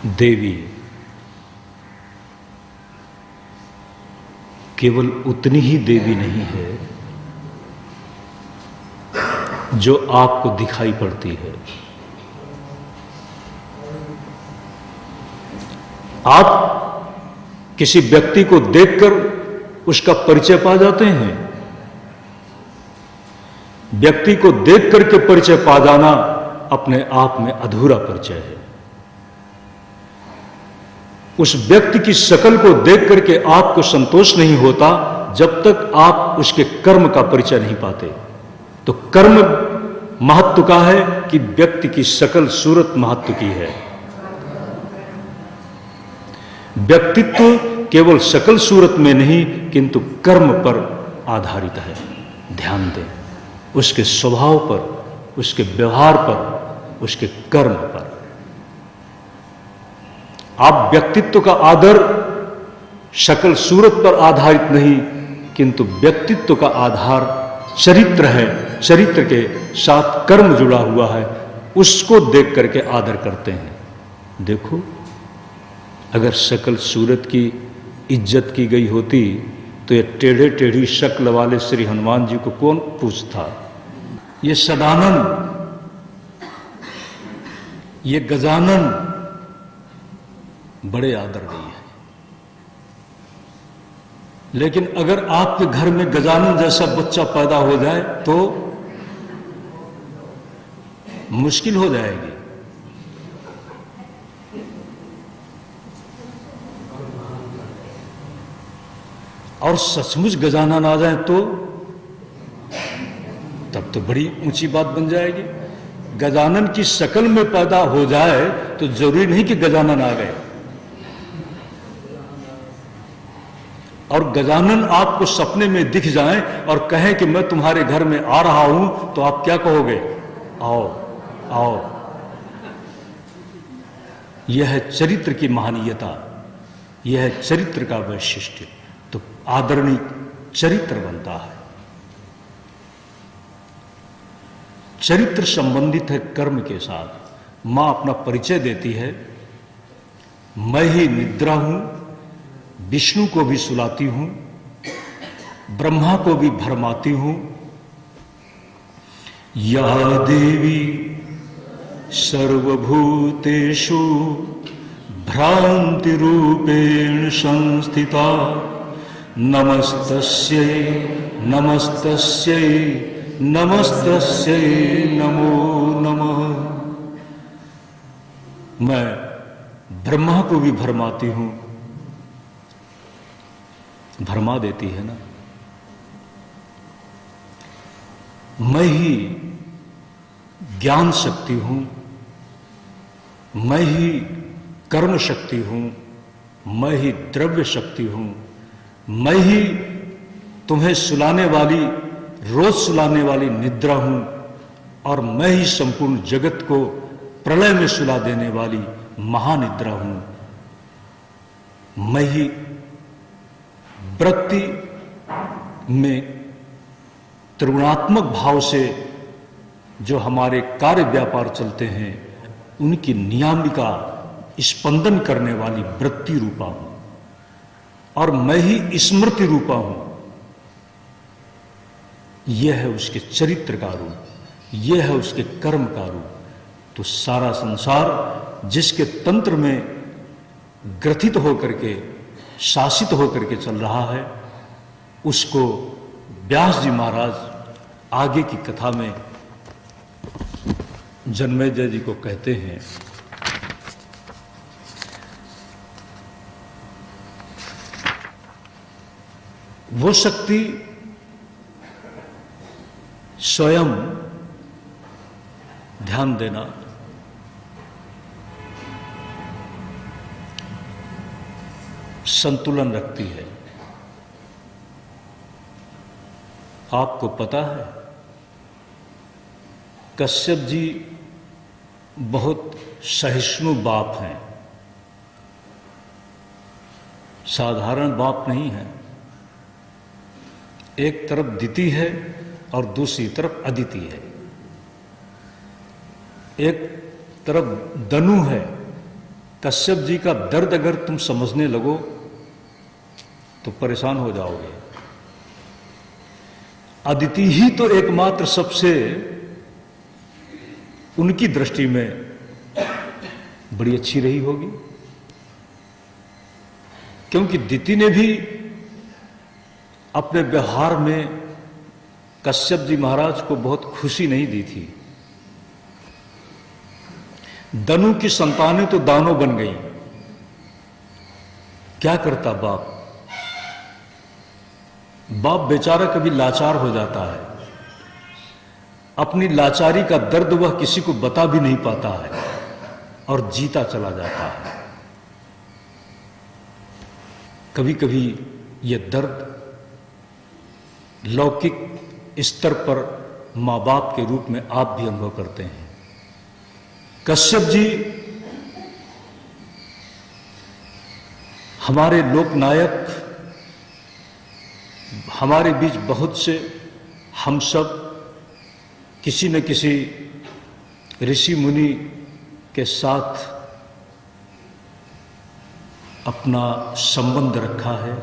देवी केवल उतनी ही देवी नहीं है जो आपको दिखाई पड़ती है। आप किसी व्यक्ति को देखकर उसका परिचय पा जाते हैं। व्यक्ति को देख करके परिचय पा जाना अपने आप में अधूरा परिचय है। उस व्यक्ति की शक्ल को देख करके आपको संतोष नहीं होता जब तक आप उसके कर्म का परिचय नहीं पाते। तो कर्म महत्व का है कि व्यक्ति की शक्ल सूरत महत्व की है। व्यक्तित्व केवल शक्ल सूरत में नहीं किंतु कर्म पर आधारित है। ध्यान दें, उसके स्वभाव पर, उसके व्यवहार पर, उसके कर्म पर। आप व्यक्तित्व का आदर शक्ल सूरत पर आधारित नहीं किंतु व्यक्तित्व का आधार चरित्र है। चरित्र के साथ कर्म जुड़ा हुआ है, उसको देख करके आदर करते हैं। देखो, अगर शक्ल सूरत की इज्जत की गई होती तो ये टेढ़े टेढ़ी शक्ल वाले श्री हनुमान जी को कौन पूछता। ये सदानंद, ये गजानन बड़े आदरणीय है। लेकिन अगर आपके घर में गजानन जैसा बच्चा पैदा हो जाए तो मुश्किल हो जाएगी। और सचमुच गजानन आ जाए तो तब तो बड़ी ऊंची बात बन जाएगी। गजानन की शक्ल में पैदा हो जाए तो जरूरी नहीं कि गजानन आ गए। और गजानन आपको सपने में दिख जाएं और कहें कि मैं तुम्हारे घर में आ रहा हूं तो आप क्या कहोगे? आओ आओ। यह है चरित्र की महानीयता, यह है चरित्र का वैशिष्ट्य। तो आदरणीय चरित्र बनता है। चरित्र संबंधित है कर्म के साथ। मां अपना परिचय देती है, मैं ही निद्रा हूं, विष्णु को भी सुलाती हूं, ब्रह्मा को भी भरमाती हूं। या देवी सर्वभूतेषु भ्रांति रूपेण संस्थिता नमस्तस्यै नमस्तस्यै नमस्तस्यै नमो नमः। मैं ब्रह्मा को भी भरमाती हूं, भरमा देती है ना। मैं ही ज्ञान शक्ति हूं, मैं ही कर्म शक्ति हूं, मैं ही द्रव्य शक्ति हूं, मैं ही तुम्हें सुलाने वाली, रोज सुलाने वाली निद्रा हूं, और मैं ही संपूर्ण जगत को प्रलय में सुला देने वाली महानिद्रा हूं। मैं ही वृत्ति में त्रिगुणात्मक भाव से जो हमारे कार्य व्यापार चलते हैं उनकी नियामिका स्पंदन करने वाली वृत्ति रूपा हूं, और मैं ही स्मृति रूपा हूं। यह है उसके चरित्र का रूप, यह है उसके कर्म का रूप। तो सारा संसार जिसके तंत्र में ग्रथित होकर के, शासित होकर के चल रहा है, उसको व्यास जी महाराज आगे की कथा में जन्मेजय जी को कहते हैं, वो शक्ति स्वयं, ध्यान देना, संतुलन रखती है। आपको पता है कश्यप जी बहुत सहिष्णु बाप हैं, साधारण बाप नहीं है। एक तरफ दिति है और दूसरी तरफ अदिति है। एक तरफ दनु है कश्यप जी का दर्द अगर तुम समझने लगो तो परेशान हो जाओगे। अदिति ही तो एकमात्र सबसे उनकी दृष्टि में बड़ी अच्छी रही होगी, क्योंकि दिति ने भी अपने व्यवहार में कश्यप जी महाराज को बहुत खुशी नहीं दी थी। दनु की संतानें तो दानव बन गई। क्या करता बाप? बाप बेचारा कभी लाचार हो जाता है, अपनी लाचारी का दर्द वह किसी को बता भी नहीं पाता है और जीता चला जाता है। कभी कभी यह दर्द लौकिक स्तर पर मां बाप के रूप में आप भी अनुभव करते हैं। कश्यप जी हमारे लोकनायक, हमारे बीच बहुत से हम सब किसी न किसी ऋषि मुनि के साथ अपना संबंध रखा है।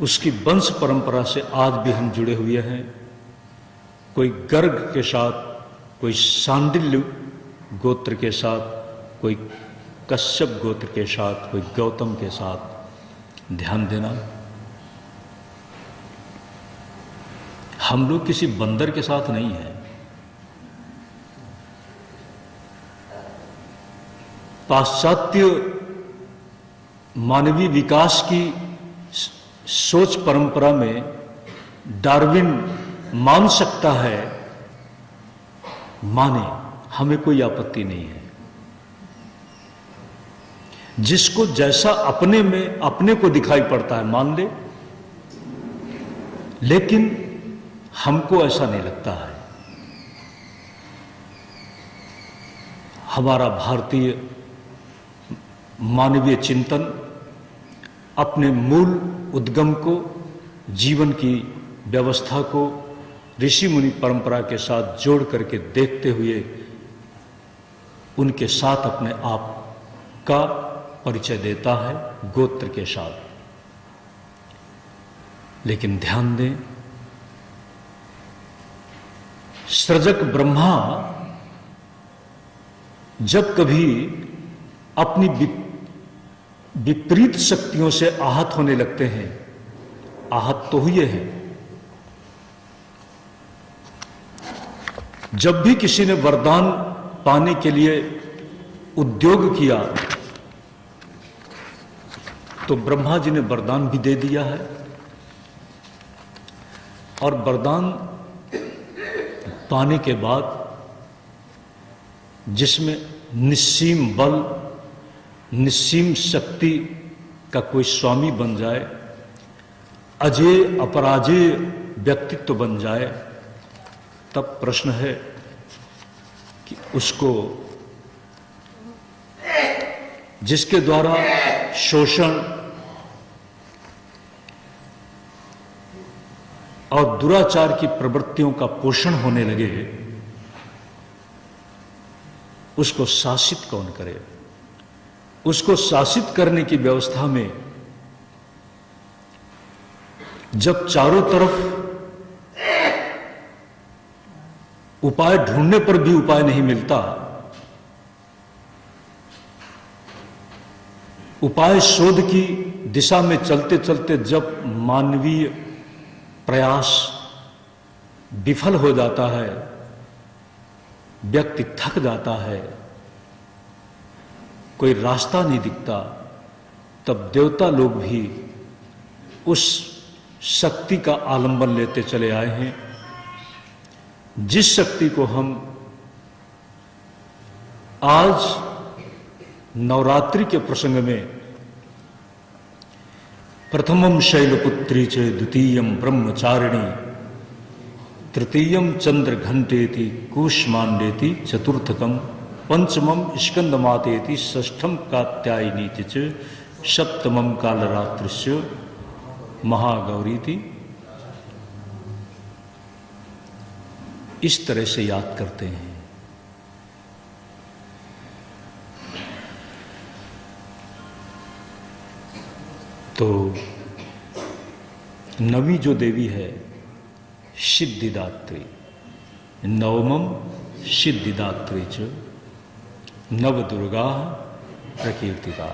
उसकी वंश परंपरा से आज भी हम जुड़े हुए हैं। कोई गर्ग के साथ, कोई सांडिल्य गोत्र के साथ, कोई कश्यप गोत्र के साथ, कोई गौतम के साथ। ध्यान देना, हम लोग किसी बंदर के साथ नहीं हैं। पाश्चात्य मानवीय विकास की सोच परंपरा में डार्विन मान सकता है, माने, हमें कोई आपत्ति नहीं है। जिसको जैसा अपने में अपने को दिखाई पड़ता है मान ले, लेकिन हमको ऐसा नहीं लगता है। हमारा भारतीय मानवीय चिंतन अपने मूल उद्गम को, जीवन की व्यवस्था को ऋषि मुनि परंपरा के साथ जोड़ करके देखते हुए उनके साथ अपने आप का परिचय देता है, गोत्र के साथ। लेकिन ध्यान दें, सृजक ब्रह्मा जब कभी अपनी विपरीत शक्तियों से आहत होने लगते हैं, आहत तो हुए हैं। जब भी किसी ने वरदान पाने के लिए उद्योग किया तो ब्रह्मा जी ने वरदान भी दे दिया है, और वरदान पाने के बाद जिसमें निस्सीम बल, निस्सीम शक्ति का कोई स्वामी बन जाए, अजेय अपराजेय व्यक्तित्व बन जाए, तब प्रश्न है कि उसको, जिसके द्वारा शोषण और दुराचार की प्रवृत्तियों का पोषण होने लगे, उसको शासित कौन करे? उसको शासित करने की व्यवस्था में जब चारों तरफ उपाय ढूंढने पर भी उपाय नहीं मिलता, उपाय शोध की दिशा में चलते चलते जब मानवीय प्रयास विफल हो जाता है, व्यक्ति थक जाता है, कोई रास्ता नहीं दिखता, तब देवता लोग भी उस शक्ति का आलंबन लेते चले आए हैं, जिस शक्ति को हम आज नवरात्रि के प्रसंग में प्रथमम शैलपुत्री च द्वितीयम ब्रह्मचारिणी तृतीयम चंद्र घंटेति कूष्मांडेति चतुर्थकम पंचमम स्कंदमातेति षष्ठम कात्यायनीति च सप्तमम कालरात्रिस्य महागौरीति। इस तरह से याद करते हैं। तो नवी जो देवी है सिद्धिदात्री, नवमम सिद्धिदात्री च नव दुर्गा प्रकीर्तिता।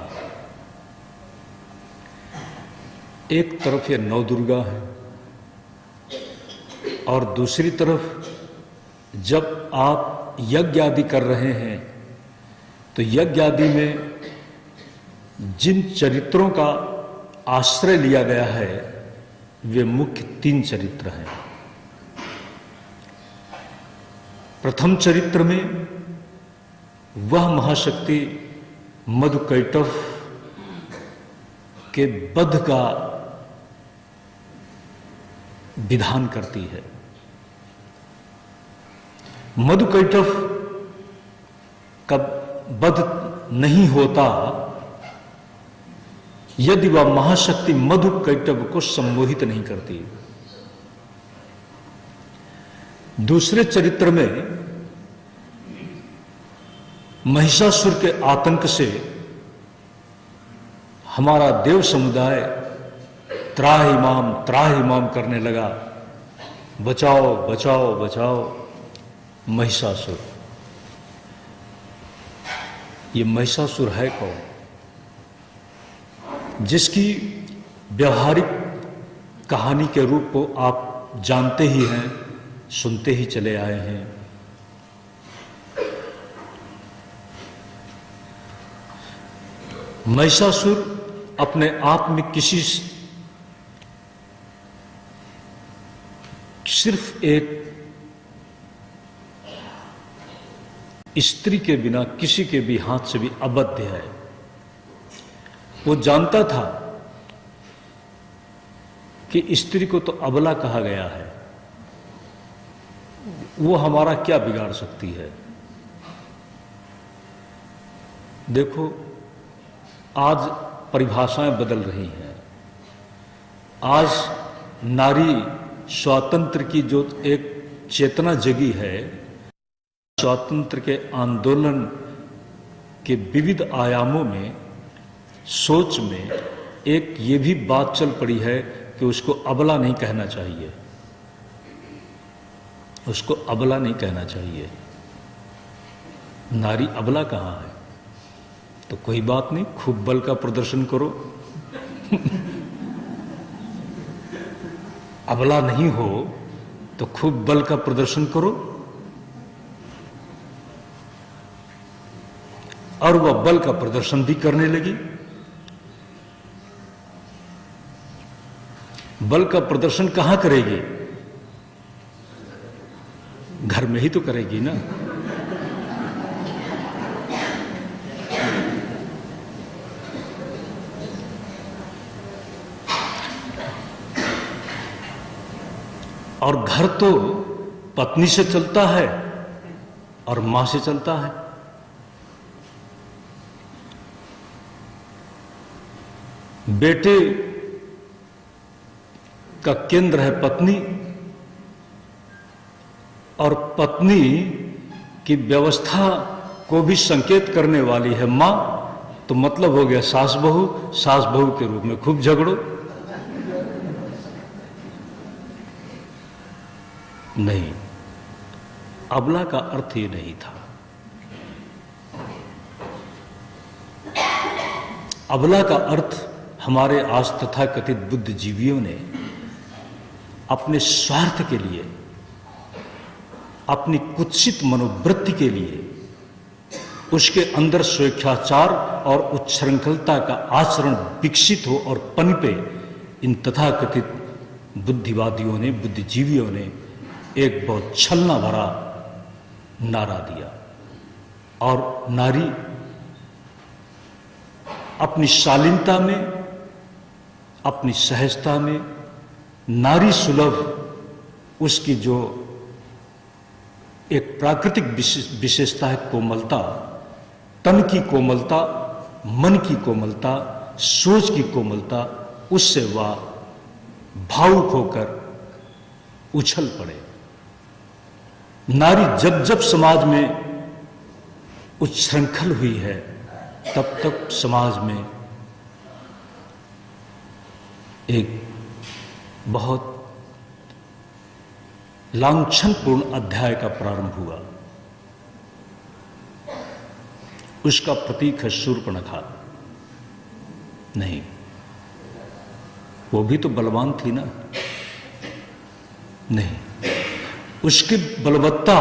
एक तरफ ये नव दुर्गा है और दूसरी तरफ जब आप यज्ञ आदि कर रहे हैं तो यज्ञ आदि में जिन चरित्रों का आश्रय लिया गया है वे मुख्य 3 चरित्र हैं। प्रथम चरित्र में वह महाशक्ति मधुकैटभ के वध का विधान करती है। मधुकैटभ का वध नहीं होता यदि वह महाशक्ति मधुकैटभ को सम्मोहित नहीं करती। दूसरे चरित्र में महिषासुर के आतंक से हमारा देव समुदाय त्राहि माम करने लगा, बचाओ बचाओ बचाओ महिषासुर। ये महिषासुर है कौन? जिसकी व्यवहारिक कहानी के रूप को आप जानते ही हैं, सुनते ही चले आए हैं। महिषासुर अपने आप में किसी सिर्फ एक स्त्री के बिना किसी के भी हाथ से भी अबद्ध है। वो जानता था कि स्त्री को तो अबला कहा गया है, वो हमारा क्या बिगाड़ सकती है। देखो आज परिभाषाएं बदल रही हैं। आज नारी स्वातंत्र की जो एक चेतना जगी है, स्वातंत्र के आंदोलन के विविध आयामों में, सोच में एक ये भी बात चल पड़ी है कि उसको अबला नहीं कहना चाहिए, उसको अबला नहीं कहना चाहिए। नारी अबला कहाँ है? तो कोई बात नहीं, खूब बल का प्रदर्शन करो। अबला नहीं हो तो खूब बल का प्रदर्शन करो, और वह बल का प्रदर्शन भी करने लगी। बल का प्रदर्शन कहां करेगी? घर में ही तो करेगी ना। और घर तो पत्नी से चलता है और मां से चलता है। बेटे का केंद्र है पत्नी, और पत्नी की व्यवस्था को भी संकेत करने वाली है मां। तो मतलब हो गया सास बहू। सास बहू के रूप में खूब झगड़ो। नहीं, अबला का अर्थ ये नहीं था। अबला का अर्थ हमारे आज तथाकथित बुद्धिजीवियों ने अपने स्वार्थ के लिए, अपनी कुत्सित मनोवृत्ति के लिए, उसके अंदर स्वेच्छाचार और उच्छृंखलता का आचरण विकसित हो और पनपे, इन तथाकथित बुद्धिवादियों ने, बुद्धिजीवियों ने एक बहुत छलना भरा नारा दिया। और नारी अपनी शालीनता में, अपनी सहजता में, नारी सुलभ उसकी जो एक प्राकृतिक विशेषता है, कोमलता, तन की कोमलता, मन की कोमलता, सोच की कोमलता, उससे वह भावुक होकर उछल पड़े। नारी जब जब समाज में उच्छृंखल हुई है, तब तक समाज में एक बहुत लांछनपूर्ण अध्याय का प्रारंभ हुआ। उसका प्रतीक है शूर्पणखा। नहीं, वो भी तो बलवान थी ना। नहीं, उसकी बलवत्ता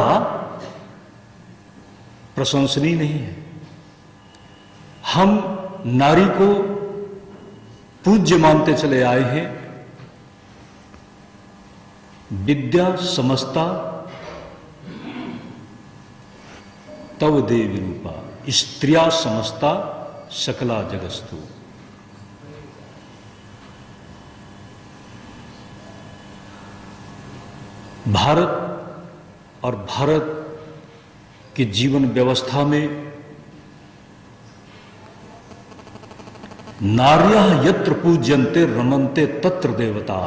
प्रशंसनीय नहीं है। हम नारी को पूज्य मानते चले आए हैं। विद्या समस्ता तव देवी रूपा, स्त्रिया समस्ता सकला जगस्तु। भारत और भारत की जीवन व्यवस्था में नार्यः यत्र पूज्यन्ते रमन्ते तत्र देवता।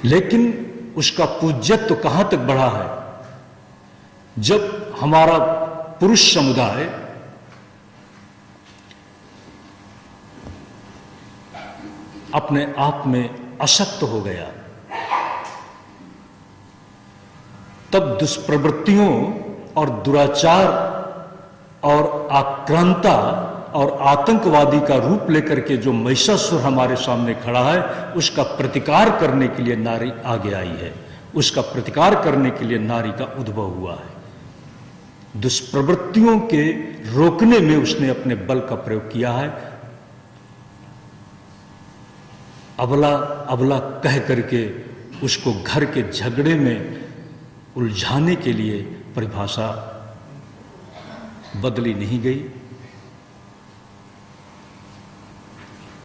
लेकिन उसका पूज्यत्व कहां तक बढ़ा है? जब हमारा पुरुष समुदाय अपने आप में अशक्त हो गया, तब दुष्प्रवृत्तियों और दुराचार और आक्रांता और आतंकवादी का रूप लेकर के जो महिषासुर हमारे सामने खड़ा है, उसका प्रतिकार करने के लिए नारी आगे आई है। उसका प्रतिकार करने के लिए नारी का उद्भव हुआ है। दुष्प्रवृत्तियों के रोकने में उसने अपने बल का प्रयोग किया है। अबला अबला कह करके उसको घर के झगड़े में उलझाने के लिए परिभाषा बदली नहीं गई।